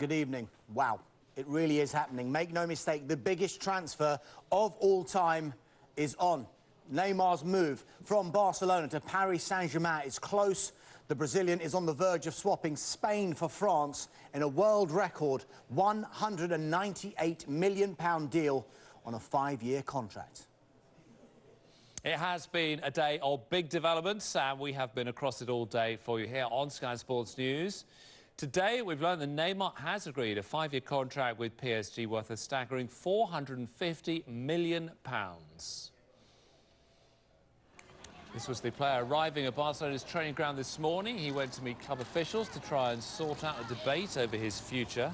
Good evening. Wow, it really is happening. Make no mistake, the biggest transfer of all time is on. Neymar's move from Barcelona to Paris Saint-Germain is close. The Brazilian is on the verge of swapping Spain for France in a world record £198 million deal on a 5-year contract. It has been a day of big developments, and we have been across it all day for you here on Sky Sports News. Today, we've learned that Neymar has agreed a 5-year contract with PSG worth a staggering £450 million. This was the player arriving at Barcelona's training ground this morning. He went to meet club officials to try and sort out a debate over his future.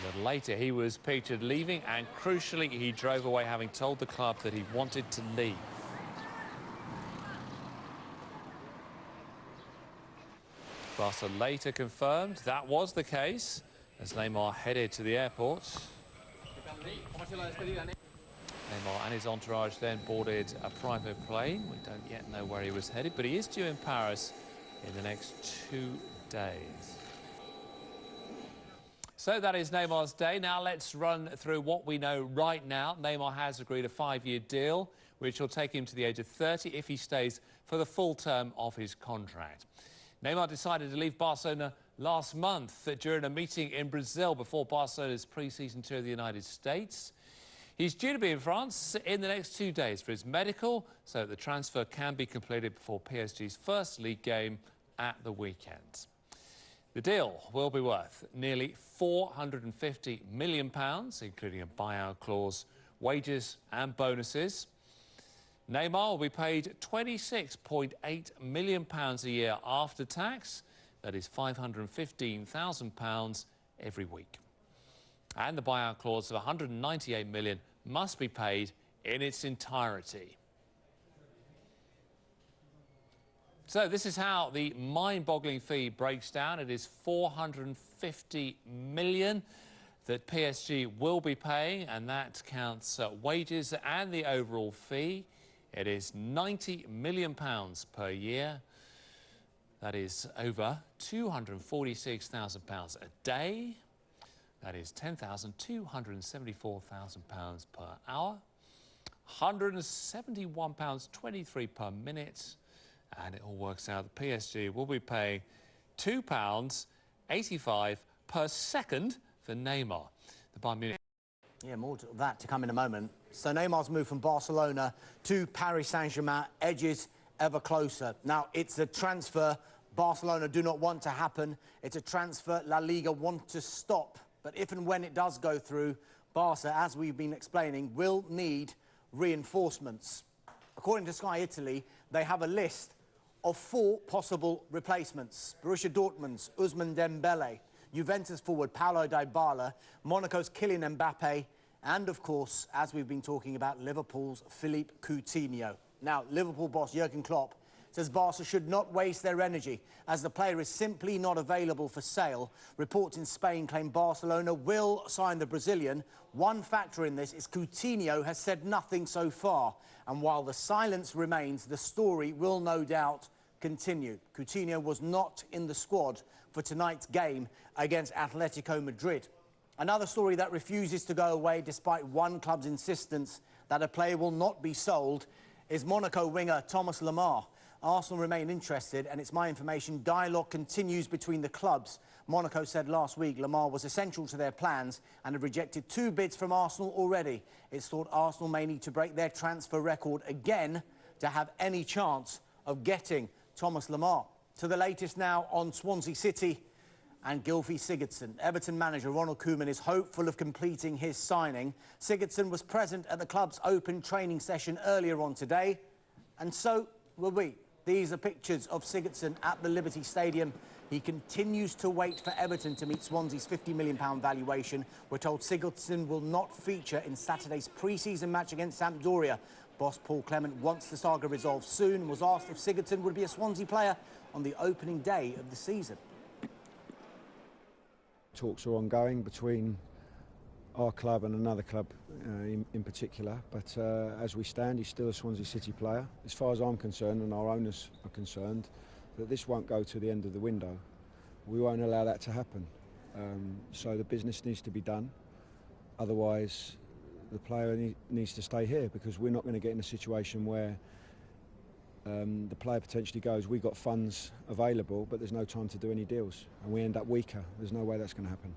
A little later, he was pictured leaving, and crucially, he drove away having told the club that he wanted to leave. Barca later confirmed that was the case as Neymar headed to the airport. Neymar and his entourage then boarded a private plane. We don't yet know where he was headed, but he is due in Paris in the next 2 days. So that is Neymar's day. Now let's run through what we know right now. Neymar has agreed a 5-year deal, which will take him to the age of 30 if he stays for the full term of his contract. Neymar decided to leave Barcelona last month during a meeting in Brazil before Barcelona's pre-season tour of the United States. He's due to be in France in the next 2 days for his medical, so that the transfer can be completed before PSG's first league game at the weekend. The deal will be worth nearly £450 million, including a buyout clause, wages and bonuses. Neymar will be paid £26.8 million a year after tax. That is £515,000 every week. And the buyout clause of £198 million must be paid in its entirety. So this is how the mind-boggling fee breaks down. It is £450 million that PSG will be paying, and that counts wages and the overall fee. It is £90 million per year. That is over £246,000 a day. That is £10,274,000 per hour. £171.23 per minute. And it all works out that PSG will be paying £2.85 per second for Neymar. The Bayern Munich. Yeah, more to that to come in a moment. So Neymar's move from Barcelona to Paris Saint-Germain edges ever closer. Now, it's a transfer Barcelona do not want to happen. It's a transfer La Liga want to stop. But if and when it does go through, Barca, as we've been explaining, will need reinforcements. According to Sky Italy, they have a list of 4 possible replacements. Borussia Dortmund's Ousmane Dembele, Juventus forward Paulo Dybala, Monaco's Kylian Mbappe, and of course, as we've been talking about, Liverpool's Philippe Coutinho. Now, Liverpool boss Jurgen Klopp says Barca should not waste their energy as the player is simply not available for sale. Reports in Spain claim Barcelona will sign the Brazilian. One factor in this is Coutinho has said nothing so far. And while the silence remains, the story will no doubt continue. Coutinho was not in the squad for tonight's game against Atletico Madrid. Another story that refuses to go away despite one club's insistence that a player will not be sold is Monaco winger Thomas Lemar. Arsenal remain interested, and it's my information dialogue continues between the clubs. Monaco said last week Lemar was essential to their plans and have rejected 2 bids from Arsenal already. It's thought Arsenal may need to break their transfer record again to have any chance of getting Thomas Lemar. To the latest now on Swansea City and Gylfi Sigurdsson. Everton manager Ronald Koeman is hopeful of completing his signing. Sigurdsson was present at the club's open training session earlier on today, and so will we. These are pictures of Sigurdsson at the Liberty Stadium. He continues to wait for Everton to meet Swansea's £50 million valuation. We're told Sigurdsson will not feature in Saturday's pre-season match against Sampdoria. Boss Paul Clement wants the saga resolved soon and was asked if Sigurdsson would be a Swansea player on the opening day of the season. Talks are ongoing between our club and another club in particular, but as we stand, he's still a Swansea City player. As far as I'm concerned and our owners are concerned, that this won't go to the end of the window. We won't allow that to happen. So the business needs to be done. Otherwise, the player needs to stay here, because we're not going to get in a situation where the player potentially goes, we've got funds available, but there's no time to do any deals, and we end up weaker. There's no way that's going to happen.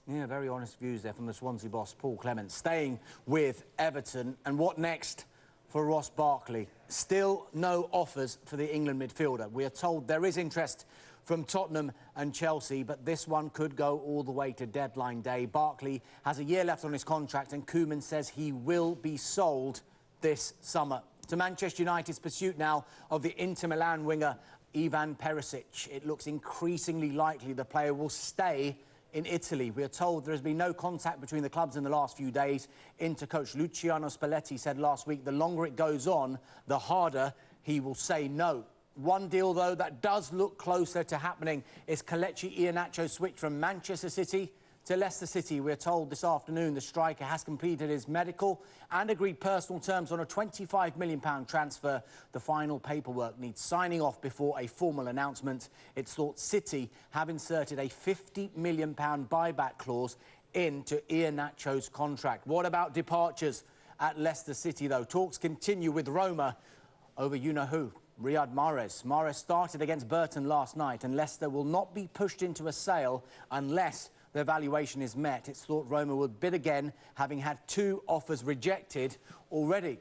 Yeah, very honest views there from the Swansea boss, Paul Clement. Staying with Everton, and what next for Ross Barkley? Still no offers for the England midfielder. We are told there is interest from Tottenham and Chelsea, but this one could go all the way to deadline day. Barkley has a year left on his contract, and Koeman says he will be sold this summer. To Manchester United's pursuit now of the Inter Milan winger Ivan Perisic. It looks increasingly likely the player will stay in Italy. We are told there has been no contact between the clubs in the last few days. Inter coach Luciano Spalletti said last week the longer it goes on, the harder he will say no. One deal, though, that does look closer to happening is Kelechi Iheanacho's switch from Manchester City to Leicester City. We're told this afternoon the striker has completed his medical and agreed personal terms on a £25 million transfer. The final paperwork needs signing off before a formal announcement. It's thought City have inserted a £50 million buyback clause into Iheanacho's contract. What about departures at Leicester City, though? Talks continue with Roma over you-know-who. Riyad Mahrez. Mahrez started against Burton last night, and Leicester will not be pushed into a sale unless their valuation is met. It's thought Roma would bid again, having had 2 offers rejected already.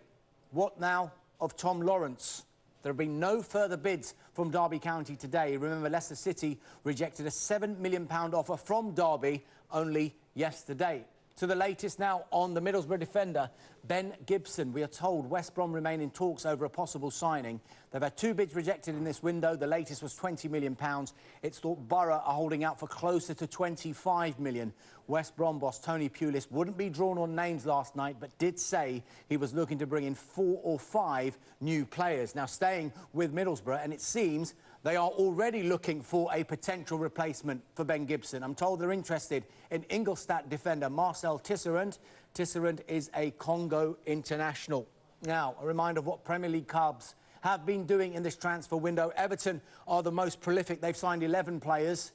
What now of Tom Lawrence? There have been no further bids from Derby County today. Remember, Leicester City rejected a £7 million offer from Derby only yesterday. To the latest now on the Middlesbrough defender, Ben Gibson. We are told West Brom remain in talks over a possible signing. They've had 2 bids rejected in this window. The latest was £20 million. It's thought Borough are holding out for closer to £25 million. West Brom boss Tony Pulis wouldn't be drawn on names last night, but did say he was looking to bring in 4 or 5 new players. Now, staying with Middlesbrough, and it seems they are already looking for a potential replacement for Ben Gibson. I'm told they're interested in Ingolstadt defender Marcel Tisserand. Tisserand is a Congo international. Now, a reminder of what Premier League clubs have been doing in this transfer window. Everton are the most prolific. They've signed 11 players.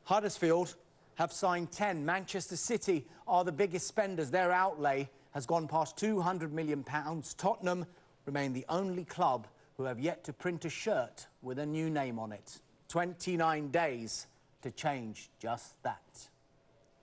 Huddersfield have signed 10. Manchester City are the biggest spenders. Their outlay has gone past £200 million. Tottenham remain the only club who have yet to print a shirt with a new name on it. 29 days to change just that.